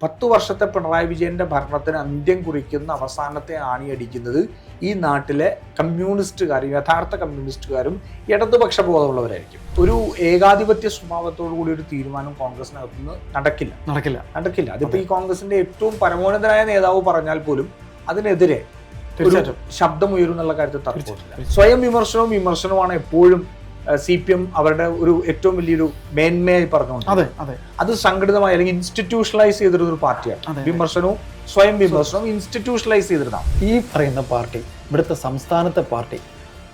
10 വർഷത്തെ പിണറായി വിജയന്റെ ഭരണത്തിന് അന്ത്യം കുറിക്കുന്ന അവസാനത്തെ ആണിയടിക്കുന്നത് ഈ നാട്ടിലെ കമ്മ്യൂണിസ്റ്റുകാരും യഥാർത്ഥ കമ്മ്യൂണിസ്റ്റുകാരും ഇടതുപക്ഷ ബോധമുള്ളവരായിരിക്കും. ഒരു ഏകാധിപത്യ സ്വഭാവത്തോടു കൂടി ഒരു തീരുമാനം കോൺഗ്രസിനകത്ത് നിന്ന് നടക്കില്ല. അതിപ്പോ ഈ കോൺഗ്രസിന്റെ ഏറ്റവും പരമോന്നതനായ നേതാവ് പറഞ്ഞാൽ പോലും അതിനെതിരെ ശബ്ദമുയരും എന്നുള്ള കാര്യത്തിൽ തർക്കമില്ല. സ്വയം വിമർശനവുമാണ് എപ്പോഴും CPM അവരുടെ ഒരു ഏറ്റവും വലിയൊരു മേന്മയായി പറഞ്ഞുകൊണ്ട് അത് സംഘടിതമായി അല്ലെങ്കിൽ ഇൻസ്റ്റിറ്റ്യൂഷണലൈസ് ചെയ്തിരുന്ന ഒരു പാർട്ടിയാണ്. വിമർശനവും സ്വയം വിമർശനവും ഇൻസ്റ്റിറ്റ്യൂഷണലൈസ് ചെയ്തിരുന്നതാണ് ഈ പറയുന്ന പാർട്ടി. ഇവിടുത്തെ സംസ്ഥാനത്തെ പാർട്ടി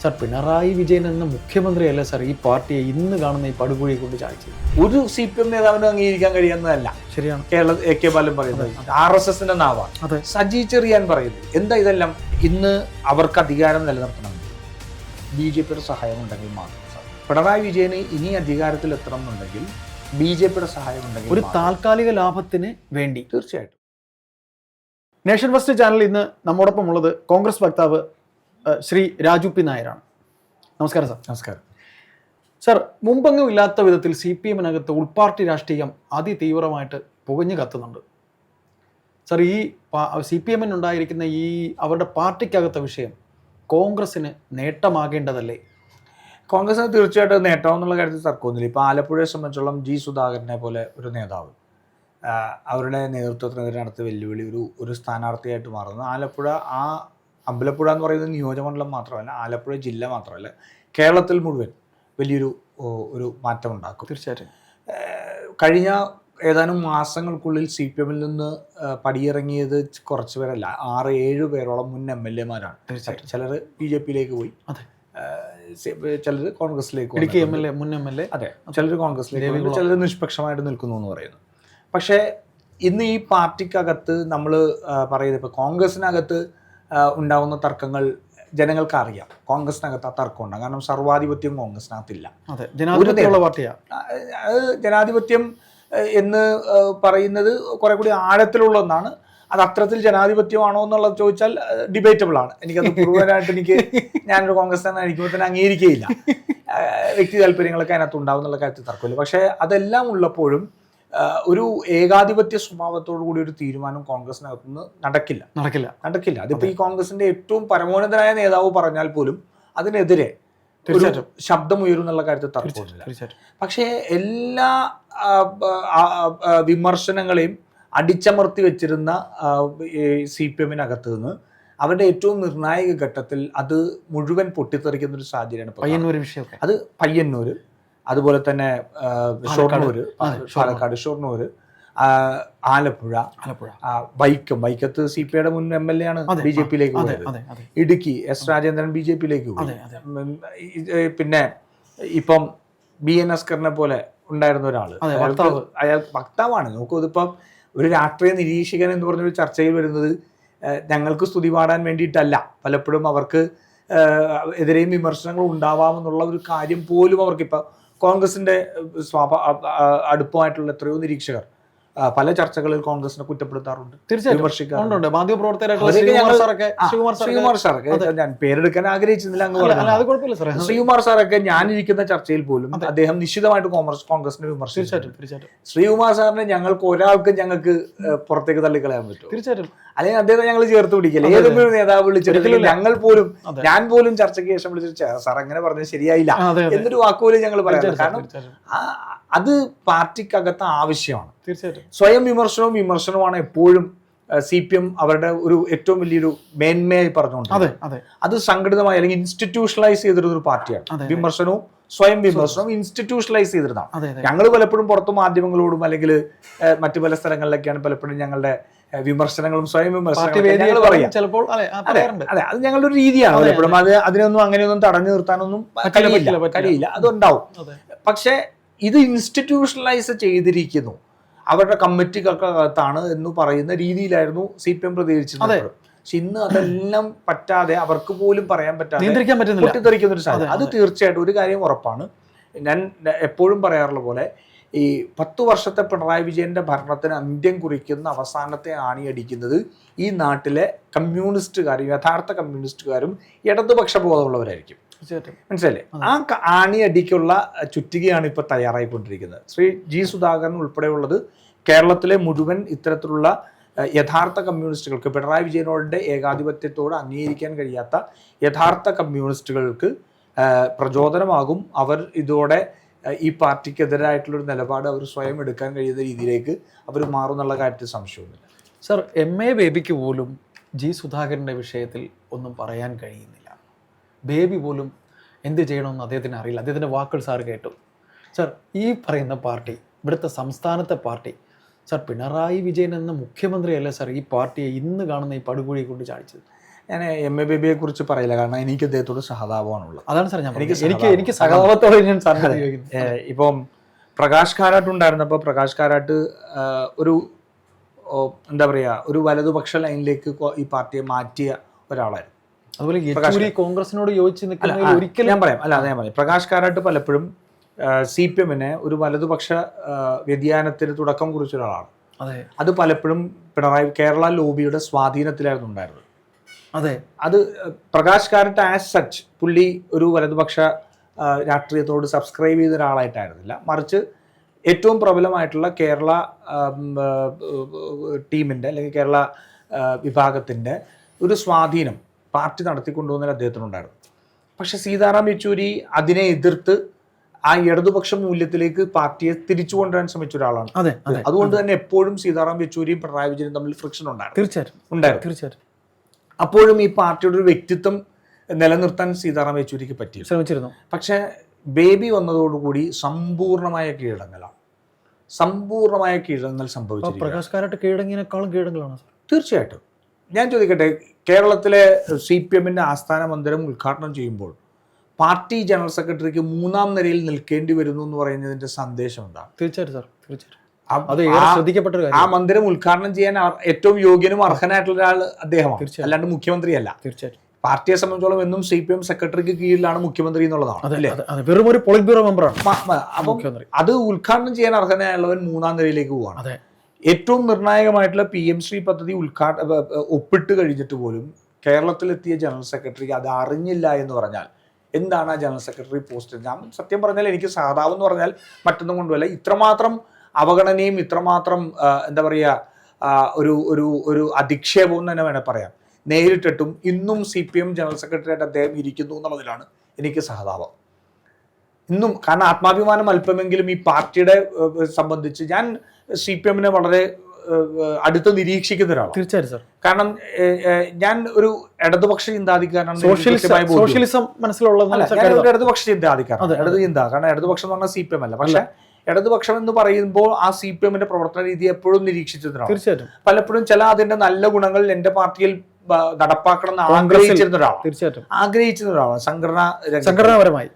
സർ പിണറായി വിജയൻ എന്ന മുഖ്യമന്ത്രിയല്ല സർ ഈ പാർട്ടിയെ ഇന്ന് കാണുന്ന ഈ പടുകുഴിയെ കൊണ്ട് ചാടിച്ചത്. ഒരു CPM നേതാവിന് അംഗീകരിക്കാൻ കഴിയുന്നതല്ല. ശരിയാണ്. കേരള AK ബാലൻ പറയുന്നത് RSSന്റെ നാവാണ്. സജി ചെറിയാൻ പറയുന്നത് എന്താ ഇതെല്ലാം. ഇന്ന് അവർക്ക് അധികാരം നിലനിർത്തണമെങ്കിൽ BJPയുടെ സഹായം ഉണ്ടെങ്കിൽ മാത്രം. പിണറായി വിജയന് ഇനി അധികാരത്തിൽ എത്തണം എന്നുണ്ടെങ്കിൽ BJPയുടെ സഹായം ഉണ്ടെങ്കിൽ ഒരു താൽക്കാലിക ലാഭത്തിന് വേണ്ടി. തീർച്ചയായിട്ടും. നേഷൻ ഫസ്റ്റ് ചാനൽ ഇന്ന് നമ്മോടൊപ്പം ഉള്ളത് കോൺഗ്രസ് വക്താവ് ശ്രീ രാജു പി നായരാണ്. നമസ്കാരം സർ. നമസ്കാരം സർ. മുമ്പെങ്ങും ഇല്ലാത്ത വിധത്തിൽ CPMനകത്ത് ഉൾപാർട്ടി രാഷ്ട്രീയം അതിതീവ്രമായിട്ട് പുകഞ്ഞു കത്തുന്നുണ്ട് സർ. ഈ CPMനുണ്ടായിരിക്കുന്ന ഈ അവരുടെ പാർട്ടിക്കകത്തെ വിഷയം കോൺഗ്രസിന് നേട്ടമാകേണ്ടതല്ലേ? കോൺഗ്രസിന് തീർച്ചയായിട്ടും നേട്ടം എന്നുള്ള കാര്യത്തിൽ തർക്കമൊന്നുമില്ല. ഇപ്പോൾ ആലപ്പുഴയെ സംബന്ധിച്ചോളം G സുധാകരനെ പോലെ ഒരു നേതാവ് അവരുടെ നേതൃത്വത്തിനെതിരെ നടത്തിയ വെല്ലുവിളി ഒരു സ്ഥാനാർത്ഥിയായിട്ട് മാറുന്നു. ആലപ്പുഴ അമ്പലപ്പുഴ എന്ന് പറയുന്ന നിയോജകമണ്ഡലം മാത്രമല്ല, ആലപ്പുഴ ജില്ല മാത്രമല്ല, കേരളത്തിൽ മുഴുവൻ വലിയൊരു മാറ്റമുണ്ടാക്കും. തീർച്ചയായിട്ടും. കഴിഞ്ഞ ഏതാനും മാസങ്ങൾക്കുള്ളിൽ CPMൽ നിന്ന് പടിയിറങ്ങിയത് കുറച്ച് പേരല്ല, 6-7 പേരോളം മുൻ MLA മാരാണ്. ചിലർ BJPയിലേക്ക് പോയി, ചിലർ കോൺഗ്രസിലേക്ക്, മുൻ MLA, അതെ, ചിലർ കോൺഗ്രസിലേക്ക്, ചിലർ നിഷ്പക്ഷമായിട്ട് നിൽക്കുന്നു എന്ന് പറയുന്നു. പക്ഷേ ഇന്ന് ഈ പാർട്ടിക്കകത്ത് നമ്മൾ പറയുന്നത് ഇപ്പോൾ കോൺഗ്രസിനകത്ത് ഉണ്ടാകുന്ന തർക്കങ്ങൾ ജനങ്ങൾക്ക് അറിയാം. കോൺഗ്രസിനകത്ത് ആ തർക്കം ഉണ്ടാകും. കാരണം സർവാധിപത്യം കോൺഗ്രസിനകത്തില്ല. ജനാധിപത്യം എന്ന് പറയുന്നത് കുറെ കൂടി ആഴത്തിലുള്ള ഒന്നാണ്. അത് അത്തരത്തിൽ ജനാധിപത്യമാണോ എന്നുള്ളത് ചോദിച്ചാൽ ഡിബേറ്റബിൾ ആണ്. എനിക്കത് മുഴുവനായിട്ട് ഞാനൊരു കോൺഗ്രസ്സുകാരനായിരിക്കുമ്പോൾ തന്നെ അംഗീകരിക്കുകയില്ല. വ്യക്തി താല്പര്യങ്ങളൊക്കെ അതിനകത്ത് ഉണ്ടാവും എന്നുള്ള കാര്യത്തിൽ തർക്കമില്ല. പക്ഷേ അതെല്ലാം ഉള്ളപ്പോഴും ഒരു ഏകാധിപത്യ സ്വഭാവത്തോടു കൂടി ഒരു തീരുമാനം കോൺഗ്രസിനകത്ത് നിന്ന് നടക്കില്ല. അതിപ്പോ ഈ കോൺഗ്രസിന്റെ ഏറ്റവും പരമോന്നതനായ നേതാവ് പറഞ്ഞാൽ പോലും അതിനെതിരെ ശബ്ദമുയരും എന്നുള്ള കാര്യത്തിൽ തർക്കമില്ല. പക്ഷേ എല്ലാ വിമർശനങ്ങളെയും അടിച്ചമർത്തി വെച്ചിരുന്ന CPMനകത്ത് നിന്ന് അവരുടെ ഏറ്റവും നിർണായക ഘട്ടത്തിൽ അത് മുഴുവൻ പൊട്ടിത്തെറിക്കുന്ന ഒരു സാഹചര്യമാണ്. അത് പയ്യന്നൂര്, അതുപോലെ തന്നെ ഷൊർണൂര്, പാലക്കാട്, ഷൊർണൂര്, ആലപ്പുഴ, വൈക്കത്ത് CPIയുടെ മുൻ MLA ആണ് BJPയിലേക്ക് പോയത്. ഇടുക്കി S രാജേന്ദ്രൻ BJPയിലേക്ക് പോയി. പിന്നെ ഇപ്പം BN അസ്കറിനെ പോലെ ഉണ്ടായിരുന്ന ഒരാള്, അയാൾ വക്താവാണ്. നോക്കൂ, ഇതിപ്പം ഒരു രാഷ്ട്രീയ നിരീക്ഷകൻ എന്ന് പറഞ്ഞൊരു ചർച്ചയിൽ വരുന്നത് ഞങ്ങൾക്ക് സ്തുതി പാടാൻ വേണ്ടിയിട്ടല്ല. പലപ്പോഴും അവർക്ക് എതിരെയും വിമർശനങ്ങൾ ഉണ്ടാവാമെന്നുള്ള ഒരു കാര്യം പോലും അവർക്കിപ്പോൾ കോൺഗ്രസിന്റെ അടുപ്പമായിട്ടുള്ള എത്രയോ നിരീക്ഷകർ പല ചർച്ചകളിൽ കോൺഗ്രസിനെ കുറ്റപ്പെടുത്താറുണ്ട്, വിമർശിക്കാറുണ്ട്. ശ്രീകുമാർ സാറൊക്കെ, ഞാൻ പേരെടുക്കാൻ ആഗ്രഹിച്ചിരുന്നില്ല അങ്ങ് പറഞ്ഞു. ശ്രീകുമാർ സാറൊക്കെ ഞാനിരിക്കുന്ന ചർച്ചയിൽ പോലും അദ്ദേഹം നിശ്ചിതമായിട്ട് കോൺഗ്രസിനെ വിമർശിച്ചു. ശ്രീകുമാർ സാറിനെ ഞങ്ങൾക്ക് പുറത്തേക്ക് തള്ളിക്കളയാൻ പറ്റും? തീർച്ചയായിട്ടും. അല്ലെങ്കിൽ അദ്ദേഹത്തെ ഞങ്ങൾ ചേർത്ത് പിടിക്കില്ല. ഏതെങ്കിലും ഒരു നേതാവ് വിളിച്ചിട്ടില്ല, ഞാൻ പോലും ചർച്ചയ്ക്ക് ശേഷം വിളിച്ചിട്ട് സാർ അങ്ങനെ പറഞ്ഞത് ശരിയായില്ല എന്നൊരു വാക്കുപോലും ഞങ്ങൾ പറയാം. കാരണം അത് പാർട്ടിക്കകത്ത് ആവശ്യമാണ്. തീർച്ചയായിട്ടും. സ്വയം വിമർശനവുമാണ് എപ്പോഴും CPM അവരുടെ ഒരു ഏറ്റവും വലിയൊരു മേന്മയായി പറഞ്ഞുകൊണ്ട് അത് സംഘടിതമായി അല്ലെങ്കിൽ ഇൻസ്റ്റിറ്റ്യൂഷണലൈസ് ചെയ്തിരുന്ന ഒരു പാർട്ടിയാണ്. വിമർശനവും സ്വയം വിമർശനവും ഇൻസ്റ്റിറ്റ്യൂഷണലൈസ് ചെയ്തിരുന്നതാണ്. ഞങ്ങൾ പലപ്പോഴും പുറത്തു മാധ്യമങ്ങളോടും അല്ലെങ്കിൽ മറ്റു പല സ്ഥലങ്ങളിലൊക്കെയാണ് പലപ്പോഴും ഞങ്ങളുടെ വിമർശനങ്ങളും സ്വയം വിമർശനങ്ങളും പറയാം. അതെ, അത് ഞങ്ങളുടെ ഒരു രീതിയാണ്. പലപ്പോഴും അതിനൊന്നും അങ്ങനെയൊന്നും തടഞ്ഞു നിർത്താനൊന്നും കഴിയില്ല, അതുണ്ടാവും. പക്ഷെ ഇത് ഇൻസ്റ്റിറ്റ്യൂഷണലൈസ് ചെയ്തിരിക്കുന്നു, അവരുടെ കമ്മിറ്റികൾക്കകത്താണ് എന്ന് പറയുന്ന രീതിയിലായിരുന്നു CPM പ്രതികരിച്ചത്. പക്ഷെ ഇന്ന് അതെല്ലാം പറ്റാതെ, അവർക്ക് പോലും പറയാൻ പറ്റാതെ പൊട്ടിത്തെറിക്കുന്ന ഒരു സാധ്യത. അത് തീർച്ചയായിട്ടും ഒരു കാര്യം ഉറപ്പാണ്. ഞാൻ എപ്പോഴും പറയാറുള്ള പോലെ ഈ 10 വർഷത്തെ പിണറായി വിജയന്റെ ഭരണത്തിന് അന്ത്യം കുറിക്കുന്ന അവസാനത്തെ ആണിയടിക്കുന്നത് ഈ നാട്ടിലെ കമ്മ്യൂണിസ്റ്റുകാരും യഥാർത്ഥ കമ്മ്യൂണിസ്റ്റുകാരും ഇടതുപക്ഷ ബോധമുള്ളവരായിരിക്കും. മനസ്സിലല്ലേ? ആ ആണിയടിക്കുള്ള ചുറ്റികയാണ് ഇപ്പൊ തയ്യാറായിക്കൊണ്ടിരിക്കുന്നത്. ശ്രീ G സുധാകരൻ ഉൾപ്പെടെയുള്ളത് കേരളത്തിലെ മുഴുവൻ ഇത്തരത്തിലുള്ള യഥാർത്ഥ കമ്മ്യൂണിസ്റ്റുകൾക്ക്, പിണറായി വിജയനോട് ഏകാധിപത്യത്തോട് അംഗീകരിക്കാൻ കഴിയാത്ത യഥാർത്ഥ കമ്മ്യൂണിസ്റ്റുകൾക്ക് പ്രചോദനമാകും. അവർ ഇതോടെ ഈ പാർട്ടിക്കെതിരായിട്ടുള്ളൊരു നിലപാട് അവർ സ്വയം എടുക്കാൻ കഴിയുന്ന രീതിയിലേക്ക് അവർ മാറുന്നുള്ള കാര്യത്തിൽ സംശയമൊന്നുമില്ല. സർ, MA ബേബിക്ക് പോലും G സുധാകരൻ്റെ വിഷയത്തിൽ ഒന്നും പറയാൻ കഴിയുന്നില്ല. ബേബി പോലും എന്ത് ചെയ്യണമെന്ന് അദ്ദേഹത്തിന് അറിയില്ല. അദ്ദേഹത്തിൻ്റെ വാക്കുകൾ സാർ കേട്ടു. സർ, ഈ പറയുന്ന പാർട്ടി, ഇവിടുത്തെ സംസ്ഥാനത്തെ പാർട്ടി, സർ പിണറായി വിജയൻ എന്ന മുഖ്യമന്ത്രിയല്ല സർ ഈ പാർട്ടിയെ ഇന്ന് കാണുന്ന ഈ പടുകുഴിയെ കൊണ്ട് ചാടിച്ചത്. ഞാൻ MA ബേബിയെ കുറിച്ച് പറയില്ല, കാരണം എനിക്ക് അദ്ദേഹത്തോട് സഹതാപമാണുള്ളത്. അതാണ് സാർ ഞാൻ എനിക്ക് സഹതാപത്തോടെ ഞാൻ സാറിന് ഇപ്പം പ്രകാശ് കാരാട്ട് ഉണ്ടായിരുന്നപ്പോൾ പ്രകാശ് കാരാട്ട് ഒരു എന്താ പറയുക, ഒരു വലതുപക്ഷ ലൈനിലേക്ക് ഈ പാർട്ടിയെ മാറ്റിയ ഒരാളായിരുന്നു. അതുപോലെ കോൺഗ്രസിനോട് യോജിച്ച് നിൽക്കുന്ന ഒരിക്കലും ഞാൻ പറയാം, അല്ല ഞാൻ പറയാം, പ്രകാശ് കാരാട്ട് പലപ്പോഴും CPM-നെ ഒരു വലതുപക്ഷ വ്യതിയാനത്തിന് തുടക്കം കുറിച്ച ഒരാളാണ്. അത് പലപ്പോഴും കേരള ലോബിയുടെ സ്വാധീനത്തിലായിരുന്നു ഉണ്ടായിരുന്നത്. അതെ, അത് പ്രകാശ് കാരാട്ട് ആസ് സച്ച് പുള്ളി ഒരു വലതുപക്ഷ രാഷ്ട്രീയത്തോട് സബ്സ്ക്രൈബ് ചെയ്ത ഒരാളായിട്ടായിരുന്നില്ല, മറിച്ച് ഏറ്റവും പ്രബലമായിട്ടുള്ള കേരള ടീമിൻ്റെ അല്ലെങ്കിൽ കേരള വിഭാഗത്തിൻ്റെ ഒരു സ്വാധീനം പാർട്ടി നടത്തിക്കൊണ്ടുപോകുന്നതിൽ അദ്ദേഹത്തിനുണ്ടായിരുന്നു. പക്ഷെ സീതാറാം യെച്ചൂരി അതിനെ എതിർത്ത് ആ ഇടതുപക്ഷ മൂല്യത്തിലേക്ക് പാർട്ടിയെ തിരിച്ചു കൊണ്ടുവരാൻ ശ്രമിച്ച ഒരാളാണ്. അതുകൊണ്ട് തന്നെ എപ്പോഴും സീതാറാം യെച്ചൂരിയും പിണറായി വിജയനും തമ്മിൽ ഫ്രിക്ഷൻ ഉണ്ടായിരുന്നു. അപ്പോഴും ഈ പാർട്ടിയുടെ ഒരു വ്യക്തിത്വം നിലനിർത്താൻ സീതാറാം യെച്ചൂരിക്ക് ശ്രമിച്ചിരുന്നു. പക്ഷെ ബേബി വന്നതോടുകൂടി സമ്പൂർണമായ കീഴടങ്ങലാണ്, സമ്പൂർണമായ കീഴടങ്ങൽ സംഭവിച്ചിരിക്കുകയാണ്. തീർച്ചയായിട്ടും. ഞാൻ ചോദിക്കട്ടെ, കേരളത്തിലെ CPM-ന്റെ ആസ്ഥാന മന്ദിരം ഉദ്ഘാടനം ചെയ്യുമ്പോൾ പാർട്ടി ജനറൽ സെക്രട്ടറിക്ക് 3-ാം നിരയിൽ നിൽക്കേണ്ടി വരുന്നു എന്ന് പറയുന്നതിന്റെ സന്ദേശം എന്താണ്? തീർച്ചയായിട്ടും സാർ, തീർച്ചയായിട്ടും. ആ മന്ദിരം ഉദ്ഘാടനം ചെയ്യാൻ ഏറ്റവും യോഗ്യനും അർഹനായിട്ടുള്ള ഒരാൾ അദ്ദേഹമാണ്, അല്ലാണ്ട് മുഖ്യമന്ത്രിയല്ല. തീർച്ചയായിട്ടും. പാർട്ടിയെ സംബന്ധിച്ചോളം എന്നും CPM സെക്രട്ടറിക്ക് കീഴിലാണ് മുഖ്യമന്ത്രി എന്നുള്ളതാണ്. വെറും ഒരു പോളിറ്റ് ബ്യൂറോ മെമ്പറാണ്. അപ്പം അത് ഉദ്ഘാടനം ചെയ്യാൻ അർഹനായുള്ളവൻ 3-ാം നിരയിലേക്ക് പോവാണ്. ഏറ്റവും നിർണായകമായിട്ടുള്ള PM ശ്രീ പദ്ധതി ഒപ്പിട്ട് കഴിഞ്ഞിട്ട് പോലും കേരളത്തിലെത്തിയ ജനറൽ സെക്രട്ടറി അത് അറിഞ്ഞില്ല എന്ന് പറഞ്ഞാൽ എന്താണ് ആ ജനറൽ സെക്രട്ടറി പോസ്റ്റ്? ഞാൻ സത്യം പറഞ്ഞാൽ എനിക്ക് സഹതാപം എന്ന് പറഞ്ഞാൽ മറ്റൊന്നും കൊണ്ടുമല്ല, ഇത്രമാത്രം അവഗണനയും ഇത്രമാത്രം എന്താ പറയുക ഒരു ഒരു ഒരു അധിക്ഷേപവും തന്നെ വേണേൽ പറയാം നേരിട്ടിട്ടും ഇന്നും CPM ജനറൽ സെക്രട്ടറിയായിട്ട് അദ്ദേഹം ഇരിക്കുന്നു എന്നുള്ളതിലാണ് എനിക്ക് സഹതാപം ഇന്നും. കാരണം ആത്മാഭിമാനം അല്പമെങ്കിലും ഈ പാർട്ടിയുടെ സംബന്ധിച്ച് ഞാൻ CPM-നെ വളരെ അടുത്ത് നിരീക്ഷിക്കുന്ന ഒരാളാണ്. തീർച്ചയായും സർ. കാരണം ഞാൻ ഒരു ഇടതുപക്ഷ ചിന്താധികാരനാണ്. സോഷ്യലിസം മനസ്സിലുള്ള ഇടതുപക്ഷ ചിന്താധികാരനാണ്. കാരണം ഇടതുപക്ഷം എന്ന് പറഞ്ഞാൽ CPM അല്ല. പക്ഷെ ഇടതുപക്ഷം എന്ന് പറയുമ്പോൾ ആ CPM-ന്റെ പ്രവർത്തന രീതി എപ്പോഴും നിരീക്ഷിച്ചിരുന്നതാണ്. തീർച്ചയായിട്ടും. പലപ്പോഴും ചില അതിന്റെ നല്ല ഗുണങ്ങൾ എന്റെ പാർട്ടിയിൽ നടപ്പാക്കണം എന്ന് ആഗ്രഹിച്ചിരുന്ന ഒരാളാണ്. തീർച്ചയായിട്ടും ആഗ്രഹിച്ചിരുന്ന ഒരാളാണ് സംഘടനാപരമായി.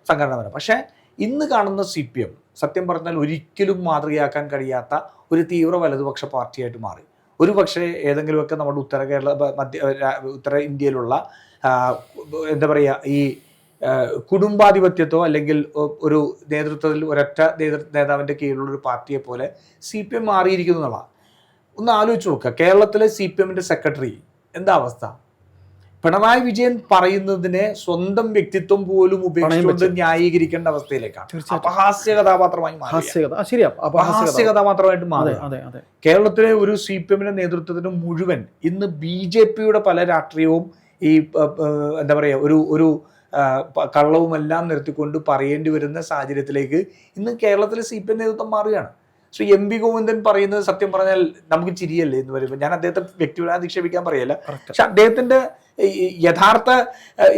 പക്ഷെ ഇന്ന് കാണുന്ന CPM സത്യം പറഞ്ഞാൽ ഒരിക്കലും മാതൃകയാക്കാൻ കഴിയാത്ത ഒരു തീവ്ര വലതുപക്ഷ പാർട്ടിയായിട്ട് മാറി. ഒരു പക്ഷേ ഏതെങ്കിലുമൊക്കെ നമ്മുടെ ഉത്തര ഇന്ത്യയിലുള്ള എന്താ പറയുക ഈ കുടുംബാധിപത്യത്തോ അല്ലെങ്കിൽ ഒരു നേതൃത്വത്തിൽ ഒരൊറ്റ നേതാവിൻ്റെ കീഴിലുള്ള ഒരു പാർട്ടിയെ പോലെ CPM മാറിയിരിക്കുന്നു എന്നുള്ളതാണ്. ഒന്ന് ആലോചിച്ച് നോക്കുക, കേരളത്തിലെ CPM-ന്റെ സെക്രട്ടറി എന്താ അവസ്ഥ? പിണറായി വിജയൻ പറയുന്നതിനെ സ്വന്തം വ്യക്തിത്വം പോലും ഉപേക്ഷിച്ചുകൊണ്ട് ന്യായീകരിക്കേണ്ട അവസ്ഥയിലേക്കാണ്. അപഹാസ്യ കഥാപാത്രമായി മാറി. കേരളത്തിലെ ഒരു CPM-ന്റെ നേതൃത്വത്തിന് മുഴുവൻ ഇന്ന് BJP-യുടെ പല രാഷ്ട്രീയവും ഈ എന്താ പറയുക ഒരു കള്ളവുമെല്ലാം നിർത്തിക്കൊണ്ട് പറയേണ്ടി വരുന്ന സാഹചര്യത്തിലേക്ക് ഇന്ന് കേരളത്തിലെ CPM നേതൃത്വം മാറുകയാണ്. ശ്രീ MV ഗോവിന്ദൻ പറയുന്നത് സത്യം പറഞ്ഞാൽ നമുക്ക് ചിരിയല്ലേ എന്ന് പറയുമ്പോൾ ഞാൻ അദ്ദേഹത്തെ വ്യക്തിപരമായി അധിക്ഷേപിക്കാൻ പറയല്ല. പക്ഷെ അദ്ദേഹത്തിന്റെ യഥാർത്ഥ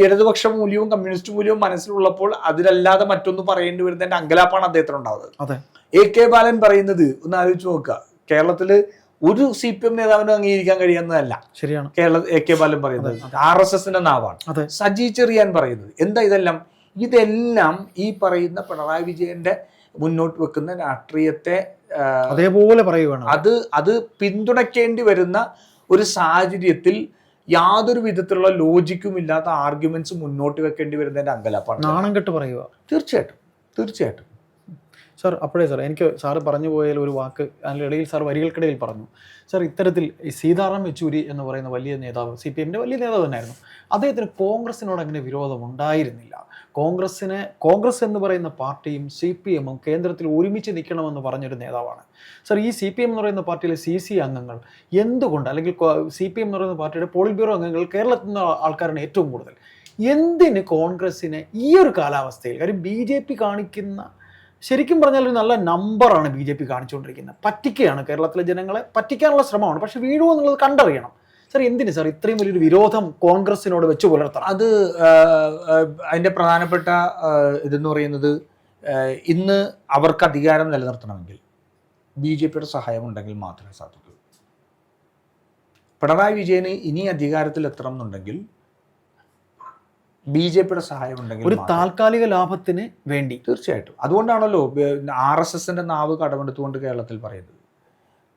ഇടതുപക്ഷ മൂല്യവും കമ്മ്യൂണിസ്റ്റ് മൂല്യവും മനസ്സിലുള്ളപ്പോൾ അതിലല്ലാതെ മറ്റൊന്നും പറയേണ്ടി വരുന്നതിന്റെ അങ്കലാപ്പാണ് അദ്ദേഹത്തിനുണ്ടാവുന്നത്. AK ബാലൻ പറയുന്നത് ഒന്ന് ആലോചിച്ച് നോക്കുക, കേരളത്തില് ഒരു CPM നേതാവിനും അംഗീകരിക്കാൻ കഴിയുന്നതല്ല. ശരിയാണ്. AK ബാലൻ പറയുന്നത് RSSന്റെ നാവാണ്. സജി ചെറിയാൻ പറയുന്നത് എന്താ? ഇതെല്ലാം ഈ പറയുന്ന പിണറായി വിജയന്റെ മുന്നോട്ട് വെക്കുന്ന രാഷ്ട്രീയത്തെ അതേപോലെ പറയുകയാണ്. അത് പിന്തുണയ്ക്കേണ്ടി വരുന്ന ഒരു സാഹചര്യത്തിൽ യാതൊരു വിധത്തിലുള്ള ലോജിക്കും ഇല്ലാത്ത ആർഗ്യുമെന്റ്സ് മുന്നോട്ട് വെക്കേണ്ടി വരുന്നതിന്റെ അങ്കലാപ്പാണ്. നാണം കെട്ട് പറയുക. തീർച്ചയായിട്ടും. സാർ അപ്പോഴേ സാർ എനിക്ക് സാറ് പറഞ്ഞു പോയാൽ ഒരു വാക്ക് അതിനിടയിൽ സാർ വരികൾക്കിടയിൽ പറഞ്ഞു സാർ ഇത്തരത്തിൽ ഈ സീതാറാം യെച്ചൂരി എന്ന് പറയുന്ന വലിയ നേതാവ് CPM-ന്റെ വലിയ നേതാവ് തന്നെയായിരുന്നു. അദ്ദേഹത്തിന് കോൺഗ്രസിനോട് അങ്ങനെ വിരോധം ഉണ്ടായിരുന്നില്ല. കോൺഗ്രസ് എന്ന് പറയുന്ന പാർട്ടിയും CPM-ഉം കേന്ദ്രത്തിൽ ഒരുമിച്ച് നിൽക്കണമെന്ന് പറഞ്ഞൊരു നേതാവാണ് സാർ. ഈ CPM എന്ന് പറയുന്ന പാർട്ടിയിലെ CC അംഗങ്ങൾ എന്തുകൊണ്ട്, അല്ലെങ്കിൽ CPM എന്ന് പറയുന്ന പാർട്ടിയുടെ പോളിറ്റ് ബ്യൂറോ അംഗങ്ങൾ കേരളത്തിൽ നിന്ന് ആൾക്കാരാണ് ഏറ്റവും കൂടുതൽ. എന്തിന് കോൺഗ്രസിനെ ഈ ഒരു കാലാവസ്ഥയിൽ, കാര്യം BJP കാണിക്കുന്ന, ശരിക്കും പറഞ്ഞാൽ ഒരു നല്ല നമ്പറാണ് BJP കാണിച്ചുകൊണ്ടിരിക്കുന്നത്. പറ്റിക്കുകയാണ്, കേരളത്തിലെ ജനങ്ങളെ പറ്റിക്കാനുള്ള ശ്രമമാണ്. പക്ഷെ വീഴുമോ എന്നുള്ളത് കണ്ടറിയണം സാർ. എന്തിന് സാർ ഇത്രയും വലിയൊരു വിരോധം കോൺഗ്രസിനോട് വെച്ച് പുലർത്തണം? അത് അതിൻ്റെ പ്രധാനപ്പെട്ട ഇതെന്ന് പറയുന്നത്, ഇന്ന് അവർക്ക് അധികാരം നിലനിർത്തണമെങ്കിൽ BJP-യുടെ സഹായം ഉണ്ടെങ്കിൽ മാത്രമേ സാധിക്കൂ. പിണറായി വിജയന് ഇനി അധികാരത്തിൽ എത്തണം എന്നുണ്ടെങ്കിൽ BJP-യുടെ സഹായം ഉണ്ടെങ്കിൽ, ഒരു താൽക്കാലിക ലാഭത്തിന് വേണ്ടി. തീർച്ചയായിട്ടും. അതുകൊണ്ടാണല്ലോ RSSന്റെ നാവ് കടമെടുത്തുകൊണ്ട് കേരളത്തിൽ പറയുന്നത്.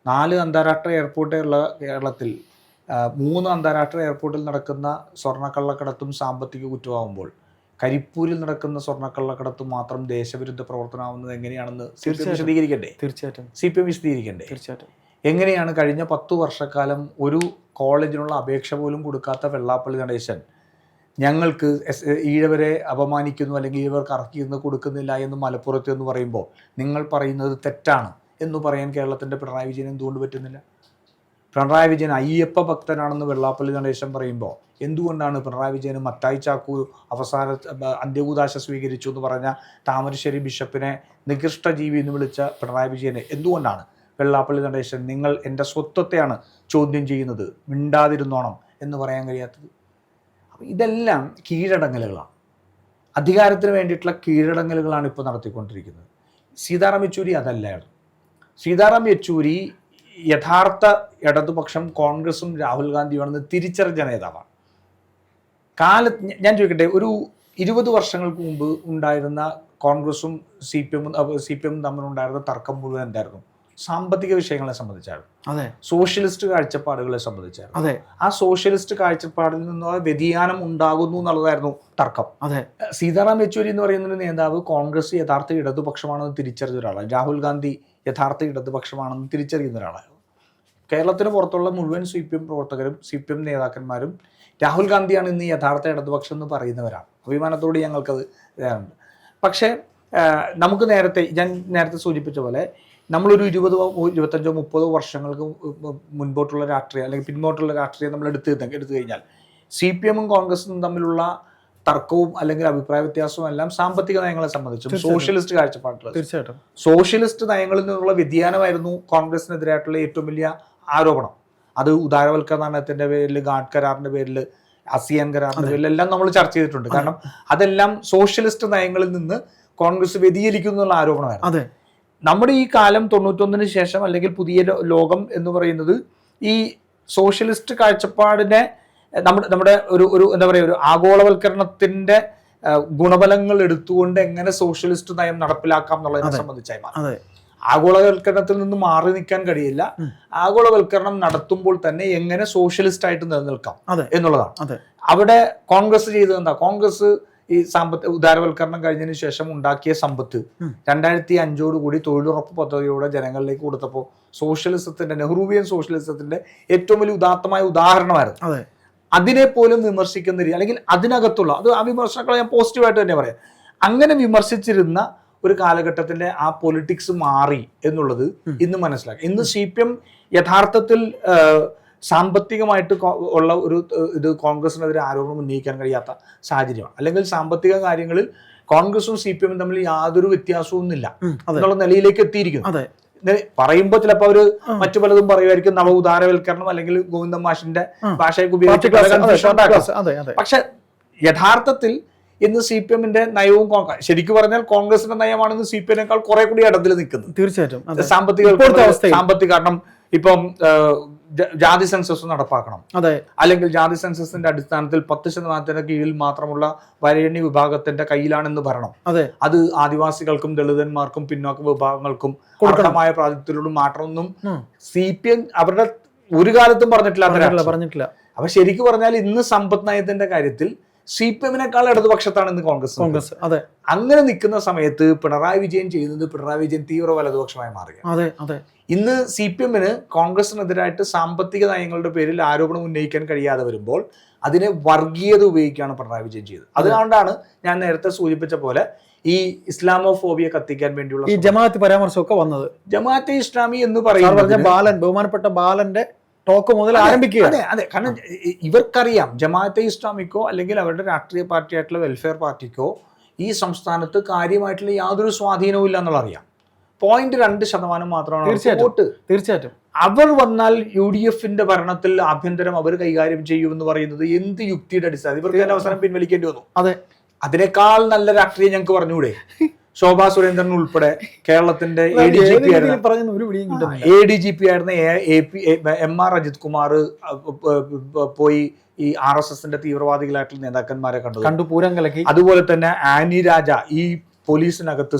4 അന്താരാഷ്ട്ര എയർപോർട്ടുള്ള കേരളത്തിൽ 3 അന്താരാഷ്ട്ര എയർപോർട്ടിൽ നടക്കുന്ന സ്വർണ്ണക്കള്ളക്കടത്തും സാമ്പത്തിക കുറ്റമാകുമ്പോൾ കരിപ്പൂരിൽ നടക്കുന്ന സ്വർണ്ണക്കള്ളക്കടത്തും മാത്രം ദേശവിരുദ്ധ പ്രവർത്തനമാവുന്നത് എങ്ങനെയാണെന്ന് വിശദീകരിക്കണ്ടേ? തീർച്ചയായിട്ടും. CPM വിശദീകരിക്കണ്ടേ? തീർച്ചയായിട്ടും. എങ്ങനെയാണ് കഴിഞ്ഞ 10 വർഷക്കാലം ഒരു കോളേജിനുള്ള അപേക്ഷ പോലും കൊടുക്കാത്ത വെള്ളാപ്പള്ളി നടേശൻ ഞങ്ങൾക്ക് ഈഴവരെ അപമാനിക്കുന്നു, അല്ലെങ്കിൽ ഈഴവർക്ക് അർഹിക്കുന്നത് കൊടുക്കുന്നില്ല എന്ന് മലപ്പുറത്ത് എന്ന് പറയുമ്പോൾ നിങ്ങൾ പറയുന്നത് തെറ്റാണ് എന്ന് പറയാൻ കേരളത്തിൻ്റെ പിണറായി വിജയൻ എന്തുകൊണ്ട് പറ്റുന്നില്ല? പിണറായി വിജയൻ അയ്യപ്പ ഭക്തനാണെന്ന് വെള്ളാപ്പള്ളി നടേശൻ പറയുമ്പോൾ എന്തുകൊണ്ടാണ് പിണറായി വിജയന് മത്തായി ചാക്കു അവസാന അന്ത്യകൂദാശ സ്വീകരിച്ചു എന്ന് പറഞ്ഞ താമരശ്ശേരി ബിഷപ്പിനെ നികൃഷ്ട ജീവി എന്ന് വിളിച്ച പിണറായി വിജയന് എന്തുകൊണ്ടാണ് വെള്ളാപ്പള്ളി നടേശൻ നിങ്ങൾ എൻ്റെ സ്വത്വത്തെയാണ് ചോദ്യം ചെയ്യുന്നത്, മിണ്ടാതിരുന്നോണം എന്ന് പറയാൻ കഴിയാത്തത്? ഇതെല്ലാം കീഴടങ്ങലുകളാണ്, അധികാരത്തിന് വേണ്ടിയിട്ടുള്ള കീഴടങ്ങലുകളാണ് ഇപ്പോൾ നടത്തിക്കൊണ്ടിരിക്കുന്നത്. സീതാറാം യെച്ചൂരി അതല്ലായിരുന്നു. സീതാറാം യെച്ചൂരി യഥാർത്ഥ ഇടതുപക്ഷം കോൺഗ്രസും രാഹുൽ ഗാന്ധിയുമാണെന്ന് തിരിച്ചറിഞ്ഞ നേതാവാണ്. ഞാൻ ചോദിക്കട്ടെ, ഒരു 20 വർഷങ്ങൾക്ക് മുമ്പ് ഉണ്ടായിരുന്ന കോൺഗ്രസും CPM തമ്മിലുണ്ടായിരുന്ന തർക്കം മുഴുവൻ എന്തായിരുന്നു? സാമ്പത്തിക വിഷയങ്ങളെ സംബന്ധിച്ചായിരുന്നു. അതെ. സോഷ്യലിസ്റ്റ് കാഴ്ചപ്പാടുകളെ സംബന്ധിച്ചായിരുന്നു. അതെ. ആ സോഷ്യലിസ്റ്റ് കാഴ്ചപ്പാടിൽ നിന്ന് വ്യതിയാനം ഉണ്ടാകുന്നു എന്നുള്ളതായിരുന്നു തർക്കം. അതെ. സീതാറാം യെച്ചൂരി എന്ന് പറയുന്ന നേതാവ് കോൺഗ്രസ് യഥാർത്ഥ ഇടതുപക്ഷമാണെന്ന് തിരിച്ചറിഞ്ഞ ഒരാളാണ്. രാഹുൽ ഗാന്ധി യഥാർത്ഥ ഇടതുപക്ഷമാണെന്ന് തിരിച്ചറിയുന്ന ഒരാളായിരുന്നു. കേരളത്തിന് പുറത്തുള്ള മുഴുവൻ CPM പ്രവർത്തകരും CPM നേതാക്കന്മാരും രാഹുൽ ഗാന്ധിയാണ് ഇന്ന് യഥാർത്ഥ ഇടതുപക്ഷം എന്ന് പറയുന്നവരാണ്. അഭിമാനത്തോട് ഞങ്ങൾക്കത് ഇതാറുണ്ട്. പക്ഷേ നമുക്ക് ഞാൻ നേരത്തെ സൂചിപ്പിച്ച പോലെ നമ്മളൊരു 20, 25, 30 വർഷങ്ങൾക്ക് മുൻപോട്ടുള്ള രാഷ്ട്രീയം അല്ലെങ്കിൽ പിന്നോട്ടുള്ള രാഷ്ട്രീയം നമ്മൾ എടുത്തു കഴിഞ്ഞാൽ CPM-ഉം കോൺഗ്രസും തമ്മിലുള്ള തർക്കവും അല്ലെങ്കിൽ അഭിപ്രായ വ്യത്യാസവും എല്ലാം സാമ്പത്തിക നയങ്ങളെ സംബന്ധിച്ചും സോഷ്യലിസ്റ്റ് കാഴ്ചപ്പാടുള്ളത്. തീർച്ചയായിട്ടും. സോഷ്യലിസ്റ്റ് നയങ്ങളിൽ നിന്നുള്ള വ്യതിയാനമായിരുന്നു കോൺഗ്രസിനെതിരായിട്ടുള്ള ഏറ്റവും വലിയ ആരോപണം. അത് ഉദാരവൽക്കരണത്തിന്റെ പേരിൽ, ഗാഡ് കരാറിന്റെ പേരിൽ, ASEAN കരാറിന്റെ പേരിൽ എല്ലാം നമ്മൾ ചർച്ച ചെയ്തിട്ടുണ്ട്. കാരണം അതെല്ലാം സോഷ്യലിസ്റ്റ് നയങ്ങളിൽ നിന്ന് കോൺഗ്രസ് വ്യതിചലിക്കുന്നു എന്നുള്ള ആരോപണമായിരുന്നു. നമ്മുടെ ഈ കാലം 91-ന് ശേഷം അല്ലെങ്കിൽ പുതിയ ലോകം എന്ന് പറയുന്നത് ഈ സോഷ്യലിസ്റ്റ് കാഴ്ചപ്പാടിനെ നമ്മുടെ ഒരു എന്താ പറയുക, ഒരു ആഗോളവൽക്കരണത്തിന്റെ ഗുണഫലങ്ങൾ എടുത്തുകൊണ്ട് എങ്ങനെ സോഷ്യലിസ്റ്റ് നയം നടപ്പിലാക്കാം എന്നുള്ളതിനെ സംബന്ധിച്ചായി മാറി. ആഗോളവൽക്കരണത്തിൽ നിന്ന് മാറി നിൽക്കാൻ കഴിയില്ല. ആഗോളവൽക്കരണം നടത്തുമ്പോൾ തന്നെ എങ്ങനെ സോഷ്യലിസ്റ്റ് ആയിട്ട് നിലനിൽക്കാം എന്നുള്ളതാണ്. അവിടെ കോൺഗ്രസ് ചെയ്തത് എന്താ? കോൺഗ്രസ് ഈ ഉദാരവൽക്കരണം കഴിഞ്ഞതിന് ശേഷം ഉണ്ടാക്കിയ സമ്പത്ത് 2005 കൂടി തൊഴിലുറപ്പ് പദ്ധതിയോടെ ജനങ്ങളിലേക്ക് കൊടുത്തപ്പോൾ സോഷ്യലിസത്തിന്റെ, നെഹ്റുവിയൻ സോഷ്യലിസത്തിന്റെ ഏറ്റവും വലിയ ഉദാത്തമായ ഉദാഹരണമായിരുന്നു. അതിനെ പോലും വിമർശിക്കുന്ന രീതി, അല്ലെങ്കിൽ അതിനകത്തുള്ള ആ വിമർശനങ്ങളെ ഞാൻ പോസിറ്റീവായിട്ട് തന്നെ പറയാം. അങ്ങനെ വിമർശിച്ചിരുന്ന ഒരു കാലഘട്ടത്തിന്റെ ആ പൊളിറ്റിക്സ് മാറി എന്നുള്ളത് ഇന്ന് മനസ്സിലാക്കി. ഇന്ന് CPM യഥാർത്ഥത്തിൽ സാമ്പത്തികമായിട്ട് ഉള്ള ഒരു ഇത് കോൺഗ്രസിനെതിരെ ആരോപണം ഉന്നയിക്കാൻ കഴിയാത്ത സാഹചര്യമാണ്. അല്ലെങ്കിൽ സാമ്പത്തിക കാര്യങ്ങളിൽ കോൺഗ്രസും CPM തമ്മിൽ യാതൊരു വ്യത്യാസവുമില്ല എന്നുള്ള നിലയിലേക്ക് എത്തിയിരിക്കുന്നു. പറയുമ്പോൾ ചിലപ്പോൾ അവര് മറ്റു പലതും പറയുമായിരിക്കും, നവ ഉദാരവൽക്കരണം അല്ലെങ്കിൽ ഗോവിന്ദൻ മാഷിന്റെ ഭാഷയൊക്കെ ഉപയോഗിച്ച്. പക്ഷെ യഥാർത്ഥത്തിൽ ഇന്ന് CPM-ന്റെ നയവും ശരിക്കും പറഞ്ഞാൽ കോൺഗ്രസിന്റെ നയമാണെന്ന് CPM-നേക്കാൾ കുറെ കൂടി ഇടത്തിൽ നിൽക്കുന്നത്. തീർച്ചയായിട്ടും. സാമ്പത്തിക കാരണം ഇപ്പം ജാതി സെൻസസ് നടപ്പാക്കണം, അല്ലെങ്കിൽ ജാതി സെൻസസിന്റെ അടിസ്ഥാനത്തിൽ 10% കീഴിൽ മാത്രമുള്ള വരേണ്യ വിഭാഗത്തിന്റെ കയ്യിലാണെന്ന് ഭരണം. അത് ആദിവാസികൾക്കും ദളിതന്മാർക്കും പിന്നോക്ക വിഭാഗങ്ങൾക്കും അർഹമായ പ്രാതിനിധ്യത്തിലുള്ള മാറ്റമൊന്നും CPM അവരുടെ ഒരു കാലത്തും പറഞ്ഞിട്ടില്ല. അപ്പൊ ശരിക്കും പറഞ്ഞാൽ ഇന്ന് സമ്പദ് നയത്തിന്റെ കാര്യത്തിൽ CPM-നേക്കാൾ ഇടതുപക്ഷത്താണ് ഇന്ന് കോൺഗ്രസ്. അതെ. അങ്ങനെ നിൽക്കുന്ന സമയത്ത് പിണറായി വിജയൻ ചെയ്യുന്നത് പിണറായി വിജയൻ തീവ്ര വലതുപക്ഷമായി മാറുക. ഇന്ന് CPM-ന് കോൺഗ്രസിനെതിരായിട്ട് സാമ്പത്തിക നയങ്ങളുടെ പേരിൽ ആരോപണം ഉന്നയിക്കാൻ കഴിയാതെ വരുമ്പോൾ അതിനെ വർഗീയത ഉപയോഗിക്കുകയാണ് പിണറായി വിജയൻ ചെയ്തത്. അതുകൊണ്ടാണ് ഞാൻ നേരത്തെ സൂചിപ്പിച്ച പോലെ ഈ ഇസ്ലാമോഫോബിയ കത്തിക്കാൻ വേണ്ടിയുള്ള ഈ ജമാഅത്ത് പരാമർശമൊക്കെ വന്നത്. ജമാഅത്തെ ഇസ്ലാമി എന്ന് പറയുന്നത് ബഹുമാനപ്പെട്ട ബാലന്റെ ടോക്ക് മുതൽ ആരംഭിക്കുക. അതെ, കാരണം ഇവർക്കറിയാം ജമാഅത്തെ ഇസ്ലാമിക്കോ അല്ലെങ്കിൽ അവരുടെ രാഷ്ട്രീയ പാർട്ടിയായിട്ടുള്ള വെൽഫെയർ പാർട്ടിക്കോ ഈ സംസ്ഥാനത്ത് കാര്യമായിട്ടുള്ള യാതൊരു സ്വാധീനവും ഇല്ല എന്നുള്ള അറിയാം. 0.2% മാത്രമാണ് വോട്ട്. തീർച്ചയായിട്ടും അവർ വന്നാൽ UDF-ന്റെ ഭരണത്തിൽ ആഭ്യന്തരം അവർ കൈകാര്യം ചെയ്യുമെന്ന് പറയുന്നത് എന്ത് യുക്തിയുടെ അടിസ്ഥാനം? ഇവർക്ക് അവസരം പിൻവലിക്കേണ്ടി വന്നു. അതെ, അതിനേക്കാൾ നല്ല രാഷ്ട്രീയം ഞങ്ങൾക്ക് പറഞ്ഞുകൂടെ? ശോഭാ സുരേന്ദ്രൻ ഉൾപ്പെടെ കേരളത്തിന്റെ ADGP ആയിരുന്ന MR അജിത് കുമാർ പോയി ഈ RSS-ന്റെ തീവ്രവാദികളായിട്ടുള്ള നേതാക്കന്മാരെ കണ്ടു പൂരം കലക്കി. അതുപോലെ തന്നെ ആനി രാജ ഈ പോലീസിനകത്ത്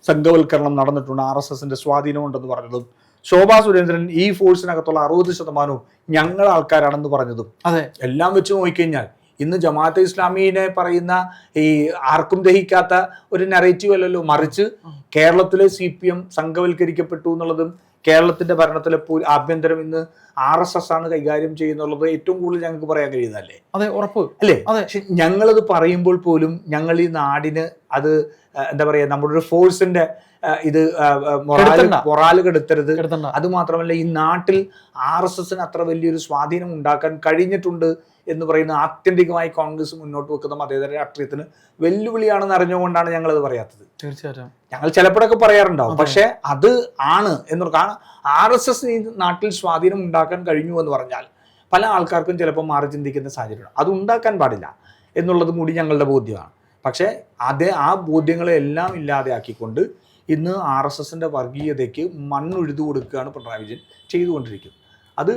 സംഘവൽക്കരണം നടന്നിട്ടുണ്ട്, RSS-ന്റെ സ്വാധീനമുണ്ടെന്ന് പറഞ്ഞതും, ശോഭാ സുരേന്ദ്രൻ ഈ ഫോഴ്സിനകത്തുള്ള 60% ഞങ്ങളുടെ ആൾക്കാരാണെന്ന് പറഞ്ഞതും എല്ലാം വെച്ച് നോക്കിക്കഴിഞ്ഞാൽ ഇന്ന് ജമാഅത്തെ ഇസ്ലാമിനെ പറയുന്ന ഈ ആർക്കും ദഹിക്കാത്ത ഒരു നറേറ്റീവ് അല്ലല്ലോ, മറിച്ച് കേരളത്തിലെ CPM സംഘവൽക്കരിക്കപ്പെട്ടു എന്നുള്ളതും കേരളത്തിന്റെ ഭരണത്തിലെ ആഭ്യന്തരം ഇന്ന് RSS ആണ് കൈകാര്യം ചെയ്യുന്നുള്ളത് ഏറ്റവും കൂടുതൽ ഞങ്ങൾക്ക് പറയാൻ കഴിയുന്നതല്ലേ? അതെ, ഉറപ്പ് അല്ലേ? പക്ഷെ ഞങ്ങളത് പറയുമ്പോൾ പോലും ഞങ്ങൾ ഈ നാടിന് അത് എന്താ പറയാ, നമ്മുടെ ഒരു ഫോഴ്സിന്റെ ഇത് മൊറാല് കെടുത്തരുത്. അത് മാത്രമല്ല ഈ നാട്ടിൽ RSS-ന് അത്ര വലിയൊരു സ്വാധീനം ഉണ്ടാക്കാൻ കഴിഞ്ഞിട്ടുണ്ട് എന്ന് പറയുന്ന ആത്യന്തികമായി കോൺഗ്രസ് മുന്നോട്ട് വെക്കുന്ന മതേതര രാഷ്ട്രീയത്തിന് വെല്ലുവിളിയാണെന്ന് അറിഞ്ഞുകൊണ്ടാണ് ഞങ്ങളത് പറയാത്തത്. തീർച്ചയായിട്ടും ഞങ്ങൾ ചിലപ്പോഴൊക്കെ പറയാറുണ്ടാവും, പക്ഷെ അത് ആണ് എന്നുള്ള കാരണം RSS ഈ നാട്ടിൽ സ്വാധീനം ഉണ്ടാക്കാൻ കഴിഞ്ഞു എന്ന് പറഞ്ഞാൽ പല ആൾക്കാർക്കും ചിലപ്പോൾ മാറി ചിന്തിക്കുന്ന സാഹചര്യമാണ്. അത് ഉണ്ടാക്കാൻ പാടില്ല എന്നുള്ളത് കൂടി ഞങ്ങളുടെ ബോധ്യമാണ്. പക്ഷേ ആ ബോധ്യങ്ങളെല്ലാം ഇല്ലാതെയാക്കിക്കൊണ്ട് ഇന്ന് RSS-ന്റെ വർഗീയതയ്ക്ക് മണ്ണൊഴുതു കൊടുക്കുകയാണ് പിണറായി വിജയൻ ചെയ്തുകൊണ്ടിരിക്കുന്നത്. അത്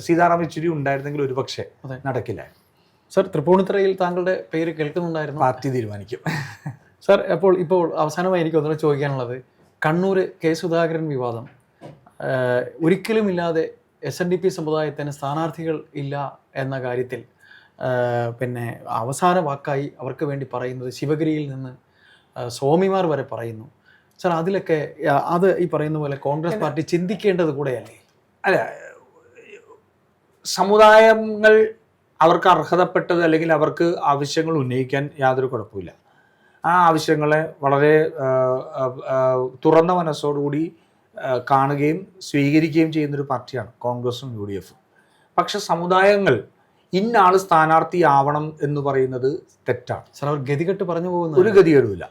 സീതാറാം യെച്ചൂരി ഉണ്ടായിരുന്നെങ്കിൽ ഒരു പക്ഷേ നടക്കില്ലായിരുന്നു. സർ, തൃപ്പൂണിത്തുറയിൽ താങ്കളുടെ പേര് കേൾക്കുന്നുണ്ടായിരുന്നു. പാർട്ടി തീരുമാനിക്കും. സർ, ഇപ്പോൾ അവസാനമായി എനിക്ക് ഒന്നുകൂടെ ചോദിക്കാനുള്ളത്, കണ്ണൂർ കെ സുധാകരൻ വിവാദം ഒരിക്കലുമില്ലാതെ SNDP സമുദായത്തിന് സ്ഥാനാർത്ഥികൾ ഇല്ല എന്ന കാര്യത്തിൽ പിന്നെ അവസാന വാക്കായി അവർക്ക് വേണ്ടി പറയുന്നത് ശിവഗിരിയിൽ നിന്ന് സ്വാമിമാർ വരെ പറയുന്നു. സർ, അതിലൊക്കെ അത് ഈ പറയുന്ന പോലെ കോൺഗ്രസ് പാർട്ടി ചിന്തിക്കേണ്ടത് കൂടെയല്ലേ? അല്ല, സമുദായങ്ങൾ അവർക്ക് അർഹതപ്പെട്ടത് അല്ലെങ്കിൽ അവർക്ക് ആവശ്യങ്ങൾ ഉന്നയിക്കാൻ യാതൊരു കുഴപ്പമില്ല. ആ ആവശ്യങ്ങളെ വളരെ തുറന്ന മനസ്സോടുകൂടി കാണുകയും സ്വീകരിക്കുകയും ചെയ്യുന്നൊരു പാർട്ടിയാണ് കോൺഗ്രസും UDF-ഉം. പക്ഷെ സമുദായങ്ങൾ ഇന്നാൾ സ്ഥാനാർത്ഥിയാവണം എന്ന് പറയുന്നത് തെറ്റാണ്. സർ, അവർ ഗതികെട്ട് പറഞ്ഞു പോകുന്നത് ഒരു ഗതികേടുമില്ല.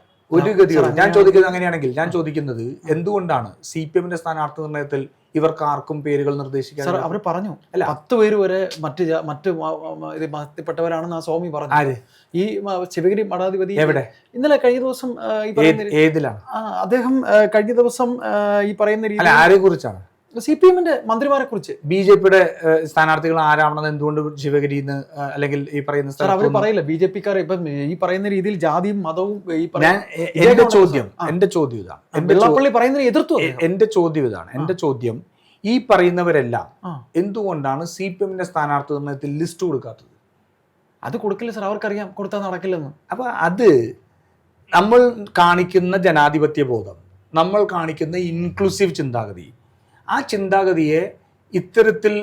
ഞാൻ ചോദിക്കുന്നത് അങ്ങനെയാണെങ്കിൽ ഞാൻ ചോദിക്കുന്നത് എന്തുകൊണ്ടാണ് CPM-ന്റെ സ്ഥാനാർത്ഥി നിർണയത്തിൽ ഇവർക്ക് ആർക്കും പേരുകൾ നിർദ്ദേശിക്കാൻ? അവർ പറഞ്ഞു 10 പേര് വരെ മറ്റ് മതത്തിൽപ്പെട്ടവരാണെന്ന് ആ സ്വാമി പറഞ്ഞു. ഈ ശിവഗിരി മഠാധിപതി എവിടെ ഇന്നലെ കഴിഞ്ഞ ദിവസം ഏതിലാണ് അദ്ദേഹം കഴിഞ്ഞ ദിവസം ഈ പറയുന്ന രീതി ആരെ കുറിച്ചാണ്? CPM-ന്റെ മന്ത്രിമാരെ കുറിച്ച്. BJP-യുടെ സ്ഥാനാർത്ഥികൾ ആരാണെന്ന് എന്തുകൊണ്ട് ശിവഗിരിന്ന് അല്ലെങ്കിൽ ഈ പറയുന്ന അവർ പറയില്ല. BJP-ക്കാർ ഇപ്പം ഈ പറയുന്ന രീതിയിൽ ജാതിയും മതവും എന്റെ ചോദ്യം വെള്ളാപ്പള്ളി പറയുന്നതിന് എതിർത്തു. എന്റെ ചോദ്യം ഈ പറയുന്നവരെല്ലാം എന്തുകൊണ്ടാണ് CPM-ന്റെ സ്ഥാനാർത്ഥി നിർണയത്തിൽ ലിസ്റ്റ് കൊടുക്കാത്തത്? അത് കൊടുക്കില്ല സർ, അവർക്കറിയാം കൊടുത്താൽ നടക്കില്ലെന്ന്. അപ്പൊ അത് നമ്മൾ കാണിക്കുന്ന ജനാധിപത്യ ബോധം, നമ്മൾ കാണിക്കുന്ന ഇൻക്ലൂസീവ് ചിന്താഗതി, ആ ചിന്താഗതിയെ ഇത്തരത്തിൽ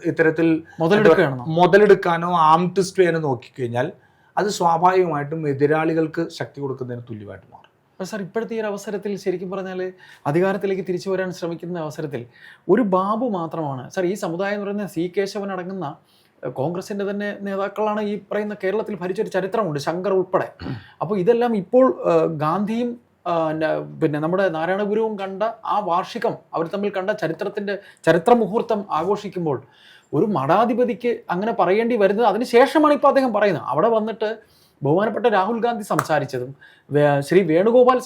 ഇത്തരത്തിൽ മുതലെടുക്കാനോ ആം ട്വിസ്റ്റ് ചെയ്യാനോ നോക്കിക്കഴിഞ്ഞാൽ അത് സ്വാഭാവികമായിട്ടും എതിരാളികൾക്ക് ശക്തി കൊടുക്കുന്നതിന് തുല്യമായിട്ട് മാറും. സർ, ഇപ്പോഴത്തെ ഈ ഒരു അവസരത്തിൽ ശരിക്കും പറഞ്ഞാൽ അധികാരത്തിലേക്ക് തിരിച്ചു വരാൻ ശ്രമിക്കുന്ന അവസരത്തിൽ ഒരു ബാബു മാത്രമാണ് സർ. ഈ സമുദായം എന്ന് പറയുന്ന C കേശവൻ അടങ്ങുന്ന കോൺഗ്രസിൻ്റെ തന്നെ നേതാക്കളാണ് ഈ പറയുന്ന കേരളത്തിൽ ഭരിച്ചൊരു ചരിത്രമുണ്ട്, ശങ്കർ ഉൾപ്പെടെ. അപ്പോൾ ഇതെല്ലാം ഇപ്പോൾ ഗാന്ധിയും പിന്നെ നമ്മുടെ നാരായണഗുരുവും കണ്ട ആ വാർഷികം, അവർ തമ്മിൽ കണ്ട ചരിത്ര മുഹൂർത്തം ആഘോഷിക്കുമ്പോൾ ഒരു മഠാധിപതിക്ക് അങ്ങനെ പറയേണ്ടി വരുന്നത് അതിനുശേഷമാണ് ഇപ്പോൾ അദ്ദേഹം പറയുന്നത്. അവിടെ വന്നിട്ട് ബഹുമാനപ്പെട്ട രാഹുൽ ഗാന്ധി സംസാരിച്ചതും ശ്രീ വേണുഗോപാൽ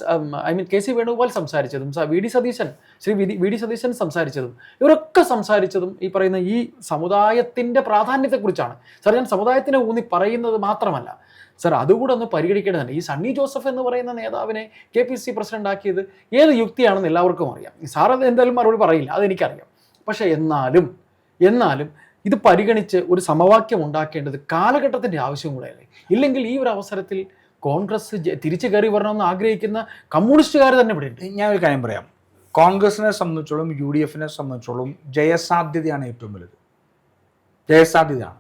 KC വേണുഗോപാൽ സംസാരിച്ചതും ശ്രീ വി ഡി സതീശൻ സംസാരിച്ചതും ഇവരൊക്കെ സംസാരിച്ചതും ഈ പറയുന്ന ഈ സമുദായത്തിൻ്റെ പ്രാധാന്യത്തെക്കുറിച്ചാണ്. സാർ, ഞാൻ സമുദായത്തിനെ ഊന്നി പറയുന്നത് മാത്രമല്ല സർ, അതുകൂടെ ഒന്ന് പരിഗണിക്കേണ്ടതുണ്ട്. ഈ സണ്ണി ജോസഫ് എന്ന് പറയുന്ന നേതാവിനെ KPCC പ്രസിഡന്റ് ആക്കിയത് ഏത് യുക്തിയാണെന്ന് എല്ലാവർക്കും അറിയാം. സാർ അത് എന്തായാലും മറുപടി പറയില്ല, അതെനിക്കറിയാം. പക്ഷെ എന്നാലും ഇത് പരിഗണിച്ച് ഒരു സമവാക്യം ഉണ്ടാക്കേണ്ടത് കാലഘട്ടത്തിൻ്റെ ആവശ്യം കൂടെയല്ലേ? ഇല്ലെങ്കിൽ ഈ ഒരു അവസരത്തിൽ കോൺഗ്രസ് തിരിച്ചു കയറി വരണമെന്ന് ആഗ്രഹിക്കുന്ന കമ്മ്യൂണിസ്റ്റുകാർ തന്നെ ഇവിടെ ഉണ്ട്. ഞാൻ ഒരു കാര്യം പറയാം, കോൺഗ്രസിനെ സംബന്ധിച്ചോളം UDF സംബന്ധിച്ചോളം ജയസാധ്യതയാണ് ഏറ്റവും വലുത്. ജയസാധ്യതയാണ്.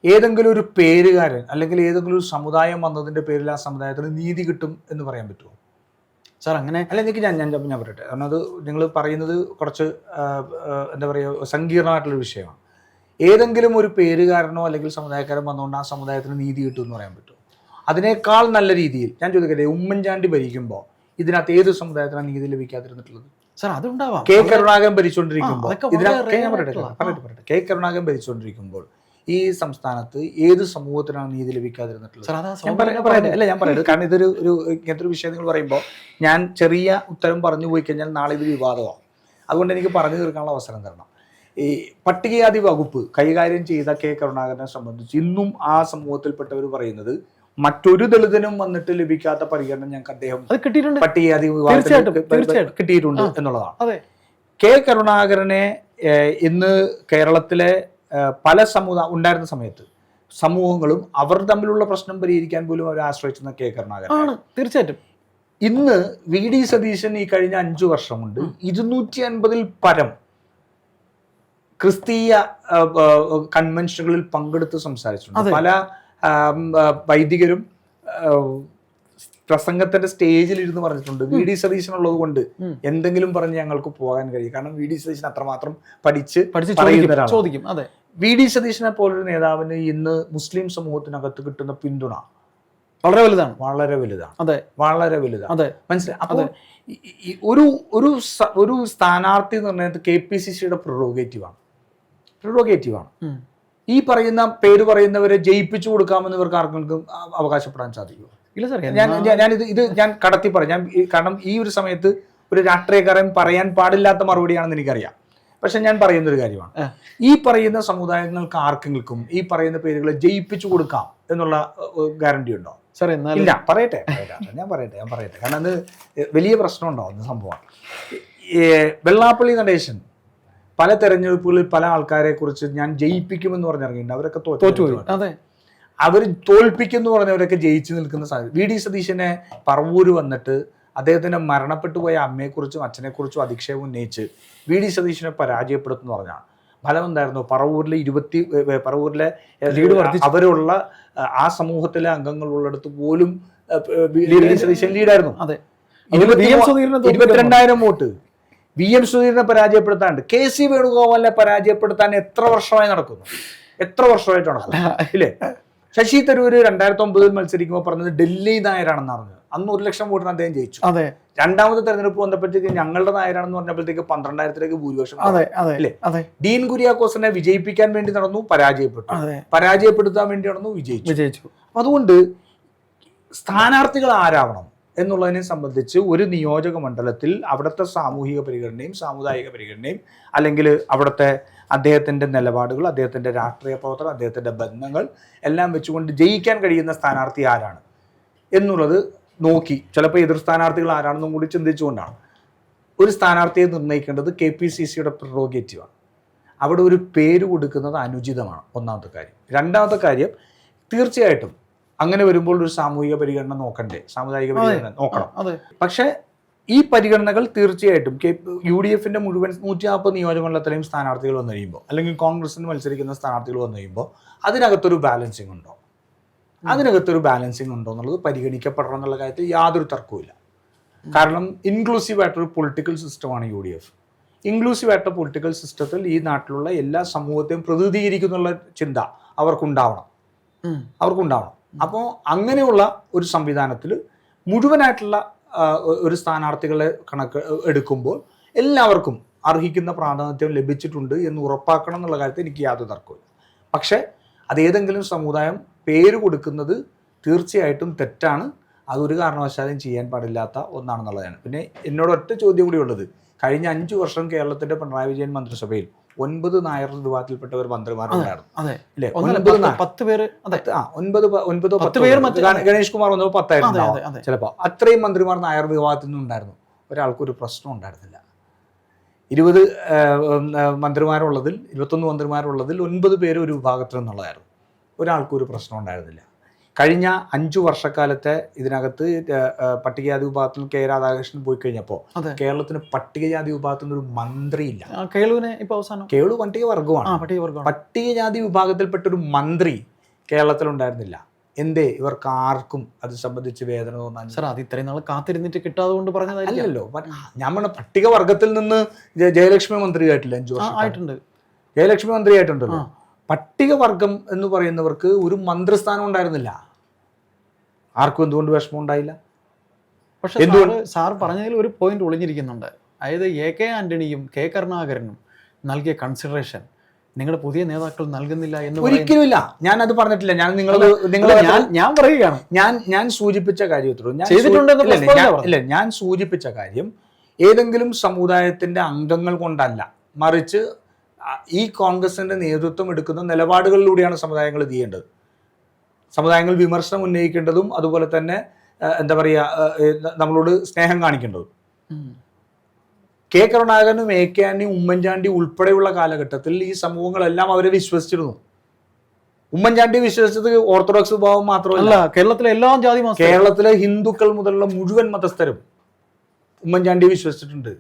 ഏതെങ്കിലും ഒരു പേരുകാരൻ അല്ലെങ്കിൽ ഏതെങ്കിലും ഒരു സമുദായം വന്നതിൻ്റെ പേരിൽ ആ സമുദായത്തിന് നീതി കിട്ടും എന്ന് പറയാൻ പറ്റുമോ സാർ? അങ്ങനെ അല്ല, എനിക്ക് ഞാൻ പറയട്ടെ, കാരണം അത് നിങ്ങൾ പറയുന്നത് കുറച്ച് എന്താ പറയുക സങ്കീർണമായിട്ടുള്ള വിഷയമാണ്. ഏതെങ്കിലും ഒരു പേരുകാരനോ അല്ലെങ്കിൽ സമുദായക്കാരൻ വന്നുകൊണ്ട് ആ സമുദായത്തിന് നീതി കിട്ടും എന്ന് പറയാൻ പറ്റുമോ? അതിനേക്കാൾ നല്ല രീതിയിൽ ഞാൻ ചോദിക്കട്ടെ, ഉമ്മൻചാണ്ടി ഭരിക്കുമ്പോൾ ഇതിനകത്ത് ഏത് സമുദായത്തിനാണ് നീതി ലഭിക്കാതിരുന്നിട്ടുള്ളത്? സാർ അതുണ്ടാവാം. കെ കരുണാകരൻ ഭരിച്ചുകൊണ്ടിരിക്കുമ്പോൾ കെ കരുണാകരൻ ഭരിച്ചുകൊണ്ടിരിക്കുമ്പോൾ ഈ സംസ്ഥാനത്ത് ഏത് സമൂഹത്തിനാണ് നീതി ലഭിക്കാതിരുന്നിട്ടുള്ളത്? ഞാൻ പറയുന്നത് കാരണം ഇതൊരു ഇങ്ങനത്തെ ഒരു വിഷയം നിങ്ങൾ പറയുമ്പോൾ ഞാൻ ചെറിയ ഉത്തരം പറഞ്ഞു പോയി കഴിഞ്ഞാൽ നാളെ ഇത് വിവാദമാവും. അതുകൊണ്ട് എനിക്ക് പറഞ്ഞു തീർക്കാനുള്ള അവസരം തരണം. ഈ പട്ടികജാതി വകുപ്പ് കൈകാര്യം ചെയ്ത കെ കരുണാകരനെ സംബന്ധിച്ച് ഇന്നും ആ സമൂഹത്തിൽപ്പെട്ടവർ പറയുന്നത് മറ്റൊരു ദളിതനും വന്നിട്ട് ലഭിക്കാത്ത പരിഗണന ഞങ്ങൾക്ക് അദ്ദേഹം പട്ടികജാതി വിഭാഗത്തിൽ കിട്ടിയിട്ടുണ്ട് എന്നുള്ളതാണ്. കെ കരുണാകരനെ ഇന്ന് കേരളത്തിലെ പല ഉണ്ടായിരുന്ന സമയത്ത് സമൂഹങ്ങളും അവർ തമ്മിലുള്ള പ്രശ്നം പരിഹരിക്കാൻ പോലും അവർ ആശ്രയിച്ചിരുന്ന കെ കരുണാകരൻ. തീർച്ചയായിട്ടും ഇന്ന് VD സതീശൻ ഈ കഴിഞ്ഞ 5 വർഷം കൊണ്ട് 250-ൽ പരം ക്രിസ്തീയ കൺവെൻഷനുകളിൽ പങ്കെടുത്ത് സംസാരിച്ചിട്ടുണ്ട്. പല വൈദികരും പ്രസംഗത്തിന്റെ സ്റ്റേജിൽ ഇരുന്ന് പറഞ്ഞിട്ടുണ്ട് VD സതീശൻ ഉള്ളത് കൊണ്ട് എന്തെങ്കിലും പറഞ്ഞ് ഞങ്ങൾക്ക് പോകാൻ കഴിയും. കാരണം VD സതീശൻ അത്രമാത്രം പഠിച്ച് ചോദിക്കും. അതെ, VD സതീശനെ പോലൊരു നേതാവിന് ഇന്ന് മുസ്ലിം സമൂഹത്തിനകത്ത് കിട്ടുന്ന പിന്തുണ വളരെ വലുതാണ്. വളരെ വലുതാണ്. അതെ, വളരെ വലുതാണ്. അതെ, മനസ്സിലായി. അപ്പോൾ ഒരു സ്ഥാനാർത്ഥി നിർണയത്തിൽ KPCCയുടെ പ്രിറോഗേറ്റീവാണ്. ഈ പറയുന്ന പേര് പറയുന്നവരെ ജയിപ്പിച്ചു കൊടുക്കാമെന്ന് ഇവർക്ക് ആർക്കെങ്കിലും അവകാശപ്പെടാൻ സാധിക്കുമോ? ഇല്ല സാർ. ഞാൻ കടത്തി പറയാം. കാരണം ഈ ഒരു സമയത്ത് ഒരു രാഷ്ട്രീയക്കാരൻ പറയാൻ പാടില്ലാത്ത മറുപടിയാണെന്ന് എനിക്കറിയാം. പക്ഷെ ഞാൻ പറയുന്ന ഒരു കാര്യമാണ്, ഈ പറയുന്ന സമുദായങ്ങൾക്ക് ആർക്കെങ്കിലും ഈ പറയുന്ന പേരുകളെ ജയിപ്പിച്ചു കൊടുക്കാം എന്നുള്ള ഗ്യാരണ്ടി ഉണ്ടോ സാർ? ഇല്ല. പറയട്ടെ. കാരണം അത് വലിയ പ്രശ്നം ഉണ്ടാവുന്ന സംഭവമാണ്. വെള്ളാപ്പള്ളി നടേശൻ പല തെരഞ്ഞെടുപ്പുകളിൽ പല ആൾക്കാരെ കുറിച്ച് ഞാൻ ജയിപ്പിക്കുമെന്ന് പറഞ്ഞിറങ്ങിയിട്ടുണ്ട്. അവരൊക്കെ തോറ്റുപോയി. അവർ തോൽപ്പിക്കുന്നു പറഞ്ഞവരൊക്കെ ജയിച്ചു നിൽക്കുന്ന സാധ്യത. VD സതീശനെ പറവൂര് വന്നിട്ട് അദ്ദേഹത്തിന്റെ മരണപ്പെട്ടു പോയ അമ്മയെക്കുറിച്ചും അച്ഛനെക്കുറിച്ചും അധിക്ഷേപം ഉന്നയിച്ച് VD സതീശനെ പരാജയപ്പെടുത്തുന്നു പറഞ്ഞാണ്. ഫലം എന്തായിരുന്നു? പറവൂരിലെ അവരുള്ള ആ സമൂഹത്തിലെ അംഗങ്ങളുള്ളിടത്ത് പോലും VD സതീശൻ ലീഡായിരുന്നു. 22,000 വോട്ട്. VM സുധീരനെ പരാജയപ്പെടുത്താണ്ട് KC വേണുഗോപാലിനെ പരാജയപ്പെടുത്താൻ എത്ര വർഷമായിട്ട് നടക്കുന്നു? ഇല്ലേ? ശശി തരൂര് 2009 മത്സരിക്കുമ്പോൾ പറഞ്ഞത് ഡൽഹി നായരാണെന്ന് പറഞ്ഞത്. അന്ന് 1 ലക്ഷം വോട്ടിന് അദ്ദേഹം ജയിച്ചു. രണ്ടാമത്തെ തെരഞ്ഞെടുപ്പ് വന്നപ്പോഴത്തേക്ക് ഞങ്ങളുടെ നായരാണെന്ന് പറഞ്ഞപ്പോഴത്തേക്ക് 12,000-ലേക്ക് ഭൂരിപക്ഷം. ഡീൻ കുര്യാക്കോസിനെ വിജയിപ്പിക്കാൻ വേണ്ടി നടന്നു, പരാജയപ്പെടുത്താൻ വേണ്ടി നടന്നു, വിജയിച്ചു. അതുകൊണ്ട് സ്ഥാനാർത്ഥികൾ ആരാവണം എന്നുള്ളതിനെ സംബന്ധിച്ച് ഒരു നിയോജക മണ്ഡലത്തിൽ അവിടുത്തെ സാമൂഹിക പരിഗണനയും സാമുദായിക പരിഗണനയും അല്ലെങ്കിൽ അവിടുത്തെ അദ്ദേഹത്തിൻ്റെ നിലപാടുകൾ, അദ്ദേഹത്തിൻ്റെ രാഷ്ട്രീയ പ്രവർത്തനം, അദ്ദേഹത്തിൻ്റെ ബന്ധങ്ങൾ എല്ലാം വെച്ചുകൊണ്ട് ജയിക്കാൻ കഴിയുന്ന സ്ഥാനാർത്ഥി ആരാണ് എന്നുള്ളത് നോക്കി ചിലപ്പോൾ എതിർ സ്ഥാനാർത്ഥികൾ ആരാണെന്നും കൂടി ചിന്തിച്ചുകൊണ്ടാണ് ഒരു സ്ഥാനാർത്ഥിയെ നിർണ്ണയിക്കേണ്ടത്. KPCCയുടെ പ്രിറോഗേറ്റീവാണ്. അവിടെ ഒരു പേര് കൊടുക്കുന്നത് അനുചിതമാണ്, ഒന്നാമത്തെ കാര്യം. രണ്ടാമത്തെ കാര്യം, തീർച്ചയായിട്ടും അങ്ങനെ വരുമ്പോൾ ഒരു സാമൂഹിക പരിഗണന നോക്കണ്ടേ, സാമുദായിക പരിഗണന നോക്കണം. പക്ഷേ ഈ പരിഗണനകൾ തീർച്ചയായിട്ടും UDFന്റെ മുഴുവൻ 140 നിയോജകമണ്ഡലത്തിലെയും സ്ഥാനാർത്ഥികൾ വന്നു കഴിയുമ്പോൾ അല്ലെങ്കിൽ കോൺഗ്രസിന് മത്സരിക്കുന്ന സ്ഥാനാർത്ഥികൾ വന്നു കഴിയുമ്പോൾ അതിനകത്തൊരു ബാലൻസിങ് ഉണ്ടോ എന്നുള്ളത് പരിഗണിക്കപ്പെടണം എന്നുള്ള കാര്യത്തിൽ യാതൊരു തർക്കവുമില്ല. കാരണം ഇൻക്ലൂസീവ് ആയിട്ടൊരു പൊളിറ്റിക്കൽ സിസ്റ്റമാണ് UDF. ഇൻക്ലൂസീവ് ആയിട്ടുള്ള പൊളിറ്റിക്കൽ സിസ്റ്റത്തിൽ ഈ നാട്ടിലുള്ള എല്ലാ സമൂഹത്തെയും പ്രതിനിധീകരിക്കുന്നുള്ള ചിന്ത അവർക്കുണ്ടാവണം. അപ്പോൾ അങ്ങനെയുള്ള ഒരു സംവിധാനത്തിൽ മുഴുവനായിട്ടുള്ള ഒരു സ്ഥാനാർത്ഥികളെ കണക്ക് എടുക്കുമ്പോൾ എല്ലാവർക്കും അർഹിക്കുന്ന പ്രാതിനിധ്യം ലഭിച്ചിട്ടുണ്ട് എന്ന് ഉറപ്പാക്കണം എന്നുള്ള കാര്യത്തിൽ എനിക്ക് യാതൊരു തർക്കമില്ല. പക്ഷേ അതേതെങ്കിലും സമുദായം പേര് കൊടുക്കുന്നത് തീർച്ചയായിട്ടും തെറ്റാണ്. അതൊരു കാരണവശാലും ചെയ്യാൻ പാടില്ലാത്ത ഒന്നാണെന്നുള്ളതാണ്. പിന്നെ എന്നോട് ഒറ്റ ചോദ്യം കൂടി ഉള്ളത്, കഴിഞ്ഞ 5 വർഷം കേരളത്തിന്റെ പിണറായി വിജയൻ മന്ത്രിസഭയിൽ 9 നായർ വിഭാഗത്തിൽപ്പെട്ടവർ മന്ത്രിമാരുണ്ടായിരുന്നു. ഗണേഷ് കുമാർ വന്നപ്പോൾ 10 ആയിരുന്നു ചിലപ്പോൾ. അത്രയും മന്ത്രിമാർ നായർ വിഭാഗത്തിൽ നിന്നുണ്ടായിരുന്നു. ഒരാൾക്കൊരു പ്രശ്നം ഉണ്ടായിരുന്നില്ല. 20 മന്ത്രിമാരുള്ളതിൽ 21 മന്ത്രിമാരുള്ളതിൽ 9 പേര് ഒരു വിഭാഗത്തിൽ നിന്നുള്ളതായിരുന്നു. ഒരാൾക്കും ഒരു പ്രശ്നം ഉണ്ടായിരുന്നില്ല. കഴിഞ്ഞ 5 വർഷക്കാലത്തെ ഇതിനകത്ത് പട്ടികജാതി വിഭാഗത്തിൽ കെ രാധാകൃഷ്ണൻ പോയി കഴിഞ്ഞപ്പോൾ കേരളത്തിന് പട്ടികജാതി വിഭാഗത്തിൽ ഒരു മന്ത്രിയില്ല. കേളു പട്ടികവർഗമാണ്. പട്ടികജാതി വിഭാഗത്തിൽപ്പെട്ട ഒരു മന്ത്രി കേരളത്തിലുണ്ടായിരുന്നില്ല. എന്തേ? ഇവർക്ക് ആർക്കും അത് സംബന്ധിച്ച് വേദന തോന്നാൻ? സാർ, അത് ഇത്രയും നാൾ കാത്തിരുന്നിട്ട് കിട്ടാതെ കൊണ്ട് പറഞ്ഞതല്ലോ. ഞാൻ പറഞ്ഞ പട്ടികവർഗത്തിൽ നിന്ന് ജയലക്ഷ്മി മന്ത്രി ആയിട്ടില്ല, 5 വർഷം ആയിട്ടുണ്ട്. ജയലക്ഷ്മി മന്ത്രി ആയിട്ടുണ്ടല്ലോ. പട്ടികവർഗം എന്ന് പറയുന്നവർക്ക് ഒരു മന്ത്രിസ്ഥാനം ഉണ്ടായിരുന്നില്ല. ആർക്കും എന്തുകൊണ്ട് വിഷമം ഉണ്ടായില്ല? പക്ഷെ സാർ പറഞ്ഞതിൽ ഒരു പോയിന്റ് ഒളിഞ്ഞിരിക്കുന്നുണ്ട്. അതായത് AK ആന്റണിയും K കരുണാകരനും നൽകിയ കൺസിഡറേഷൻ നിങ്ങളുടെ പുതിയ നേതാക്കൾ നൽകുന്നില്ല എന്ന് ഒരിക്കലുമില്ല. ഞാൻ അത് പറഞ്ഞിട്ടില്ല. ഞാൻ പറയുകയാണ്, ഞാൻ സൂചിപ്പിച്ച കാര്യത്തിലും ഞാൻ സൂചിപ്പിച്ച കാര്യം ഏതെങ്കിലും സമുദായത്തിന്റെ അംഗങ്ങൾ കൊണ്ടല്ല, മറിച്ച് ഈ കോൺഗ്രസിന്റെ നേതൃത്വം എടുക്കുന്ന നിലപാടുകളിലൂടെയാണ് സമുദായങ്ങൾ ഇത് ചെയ്യേണ്ടത്. സമുദായങ്ങൾ വിമർശനം ഉന്നയിക്കേണ്ടതും അതുപോലെ തന്നെ എന്താ പറയുക, നമ്മളോട് സ്നേഹം കാണിക്കേണ്ടതും. K കരുണാകരനും AK ആന്റണിയും ഉമ്മൻചാണ്ടി ഉൾപ്പെടെയുള്ള കാലഘട്ടത്തിൽ ഈ സമൂഹങ്ങളെല്ലാം അവരെ വിശ്വസിച്ചിരുന്നു. ഉമ്മൻചാണ്ടി വിശ്വസിച്ചത് ഓർത്തഡോക്സ് വിഭാഗം മാത്രമല്ല, കേരളത്തിലെ എല്ലാ ജാതി, കേരളത്തിലെ ഹിന്ദുക്കൾ മുതലുള്ള മുഴുവൻ മതസ്ഥരും ഉമ്മൻചാണ്ടി വിശ്വസിച്ചിട്ടുണ്ട്.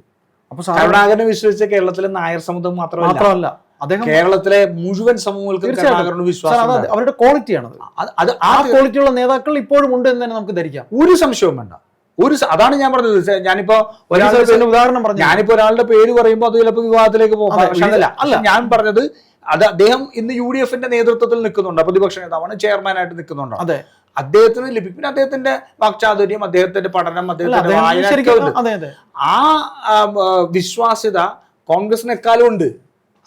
അപ്പൊ കരുണാകരനെ വിശ്വസിച്ച കേരളത്തിലെ നായർ സമുദായം മാത്രമല്ല, കേരളത്തിലെ മുഴുവൻ സമൂഹങ്ങൾക്കും കരുണാകരന് വിശ്വാസം. അവരുടെ ക്വാളിറ്റിയാണ്. ആ ക്വാളിറ്റിയുള്ള നേതാക്കൾ ഇപ്പോഴും ഉണ്ട് എന്ന് തന്നെ നമുക്ക് ധരിക്കാം. ഒരു സംശയവും വേണ്ട. അതാണ് ഞാൻ പറഞ്ഞത്. ഞാനിപ്പോ ഉദാഹരണം പറഞ്ഞു. ഞാനിപ്പോ ഒരാളുടെ പേര് പറയുമ്പോൾ അത് ചിലപ്പോൾ വിവാദത്തിലേക്ക് പോകാം. അല്ല, ഞാൻ പറഞ്ഞത് അത് അദ്ദേഹം ഇന്ന് UDF-ന്റെ നേതൃത്വത്തിൽ നിൽക്കുന്നുണ്ട്, പ്രതിപക്ഷ നേതാവാണ്, ചെയർമാനായിട്ട് നിൽക്കുന്നുണ്ട്. അതെ, അദ്ദേഹത്തിന് ലഭിക്കും. പിന്നെ അദ്ദേഹത്തിന്റെ വാക്ചാതുര്യം, അദ്ദേഹത്തിന്റെ പഠനം, അദ്ദേഹത്തിന്റെ ആ വിശ്വാസ്യത കോൺഗ്രസിനെക്കാളും ഉണ്ട്.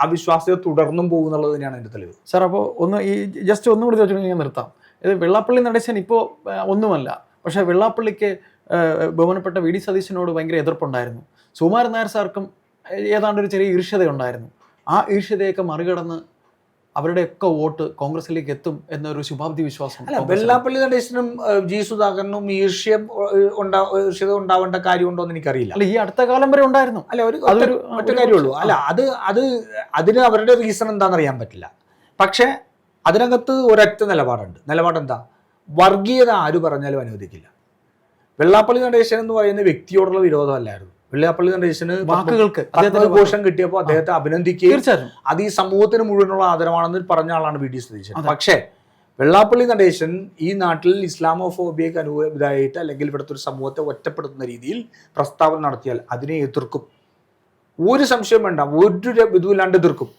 ആ വിശ്വാസ്യത തുടർന്നും പോകുന്നുള്ളത് തന്നെയാണ് എന്റെ തെളിവ്. സാർ, അപ്പോൾ ജസ്റ്റ് ഒന്നുകൂടി ചോദിച്ചിട്ടുണ്ടെങ്കിൽ നിർത്താം. ഇത് വെള്ളാപ്പള്ളി നടേശൻ ഇപ്പോൾ ഒന്നുമല്ല, പക്ഷേ വെള്ളാപ്പള്ളിക്ക് ബഹുമാനപ്പെട്ട VD സതീശനോട് ഭയങ്കര എതിർപ്പുണ്ടായിരുന്നു. സുകുമാരൻ നായർ സാർക്കും ഏതാണ്ട് ഒരു ചെറിയ ഈർഷ്യതയുണ്ടായിരുന്നു. ആ ഈർഷ്യതയൊക്കെ മറികടന്ന് അവരുടെയൊക്കെ വോട്ട് കോൺഗ്രസിലേക്ക് എത്തും എന്നൊരു ശുഭാപ്തി വിശ്വാസം. വെള്ളാപ്പള്ളി നടേശനും G സുധാകരനും ഈർഷ്യത ഉണ്ടാവേണ്ട കാര്യമുണ്ടോ എന്ന് എനിക്കറിയില്ല. അല്ല, ഈ അടുത്ത കാലം വരെ ഉണ്ടായിരുന്നു. അല്ല, ഒറ്റ കാര്യമുള്ളൂ. അല്ല, അതിന് അവരുടെ റീസൺ എന്താണെന്ന് അറിയാൻ പറ്റില്ല. പക്ഷെ അതിനകത്ത് ഒരൊറ്റ നിലപാടെന്താ? വർഗീയത ആര് പറഞ്ഞാലും അനുവദിക്കില്ല. വെള്ളാപ്പള്ളി നടേശൻ എന്ന് പറയുന്ന വ്യക്തിയോടുള്ള വിരോധമല്ലായിരുന്നു. വെള്ളാപ്പള്ളി നടേശന് വാക്കുകൾക്ക് പത്മഭൂഷൺ കിട്ടിയപ്പോൾ അദ്ദേഹത്തെ അഭിനന്ദിക്കുകയും അത് ഈ സമൂഹത്തിന് മുഴുവനുള്ള ആദരവാണെന്ന് പറഞ്ഞ ആളാണ് VD സതീശൻ. പക്ഷേ വെള്ളാപ്പള്ളി നടേശൻ ഈ നാട്ടിൽ ഇസ്ലാമോഫോബിയക്ക് അനുകൂലമായിട്ട് അല്ലെങ്കിൽ ഇവിടുത്തെ ഒരു സമൂഹത്തെ ഒറ്റപ്പെടുത്തുന്ന രീതിയിൽ പ്രസ്താവന നടത്തിയാൽ അതിനെ എതിർക്കും. ഒരു സംശയം വേണ്ട, ഒരു ഇതുമില്ലാണ്ട് എതിർക്കും.